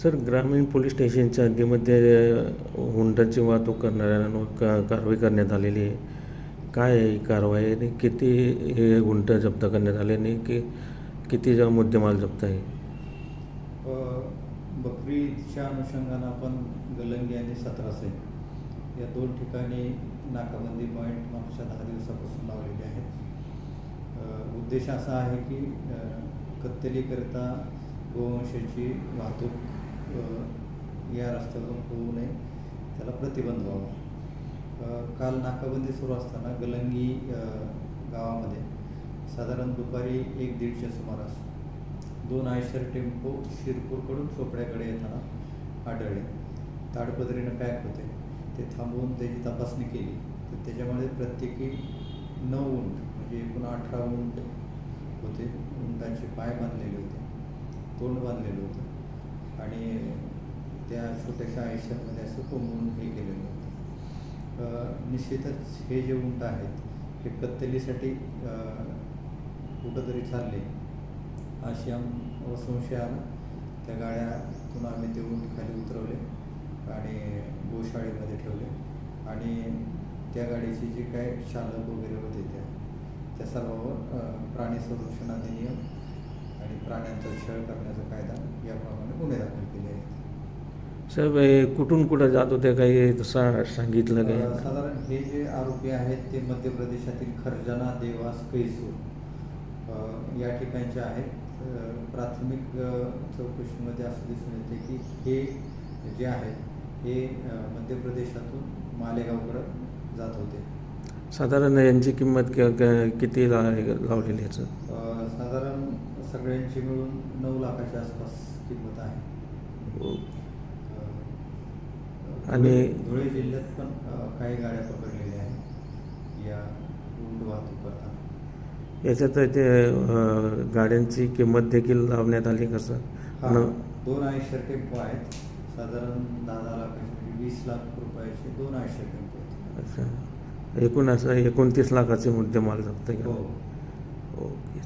Sir, ग्रामीण police स्टेशनच्या हद्दीमध्ये हुंड्याची वाहतूक करणाऱ्यांवर कारवाई करण्यात आलेली आहे. काय आहे ही कारवाई आणि किती हे हुंडा जप्त करण्यात आले आणि किती मुद्देमाल जप्त आहे? बकरी ईदच्या अनुषंगानं आपण गलंगी आणि 17 या दोन ठिकाणी नाकाबंदी पॉईंट मागच्या 10 दिवसापासून लावलेले आहेत. उद्देश असा आहे की कत्तलीकरिता गोवंशाची वाहतूक या रस्त्यावरून होऊ नये, त्याला प्रतिबंध व्हावा. काल नाकाबंदी सुरू असताना गलंगी गावामध्ये साधारण दुपारी 1-1:30च्या सुमारास 2 आयशर टेम्पो शिरपूरकडून चोपड्याकडे येताना आढळले. ताडपदरीनं पॅक होते. ते थांबवून त्याची तपासणी केली तर त्याच्यामध्ये प्रत्येकी 9 उंट म्हणजे एकूण 18 उंट होते. उंटाचे पाय बांधलेले होते, तोंड बांधलेलं होतं आणि त्या छोट्याशा आयशरमध्ये असं कोंबून हे केलेलं होतं. निश्चितच हे जे उंट आहेत हे कत्तलीसाठी कुठंतरी चालले अशी संशय आला. त्या गाड्यातून आम्ही ते उंट खाली उतरवले आणि गोशाळेमध्ये ठेवले आणि त्या गाडीचे जे काय चालक वगैरे होते त्या सर्वांवर प्राणी संरक्षण अधिनियम आणि प्राण्यांचा छळ करण्याचा कायदा याप्रमाणे गुन्हे दाखल केले आहेत. साहेब, कुठून कुठं जात होते काही तसं सांगितलं काय? साधारण हे जे आरोपी आहेत ते मध्य प्रदेशातील खरजाना, देवास, कैसूर या ठिकाणचे आहेत. प्राथमिक चौकशीमध्ये असं दिसून येते की हे जे आहेत हे मध्य प्रदेशातून मालेगावकडं जात होते. साधारण यांची किंमत किती लावलेली याचं? साधारण सगळ्यांची मिळून 9 लाखाच्या आसपास किंमत आहे. आणि धुळे जिल्ह्यात पण काही गाड्या पकडलेल्या आहेत या उंट वाहतूक करताना. याच्यात ते गाड्यांची किंमत देखील लावण्यात आली कसं? 2 आयशर टेम्पो आहेत. साधारण 10 लाखाचे म्हणजे 20 लाख रुपयाचे 2 आयशर टेम्पो आहेत. अच्छा, एकूण असं 29 लाखाचे मुद्देमाल जप्त केला. हो. ओके.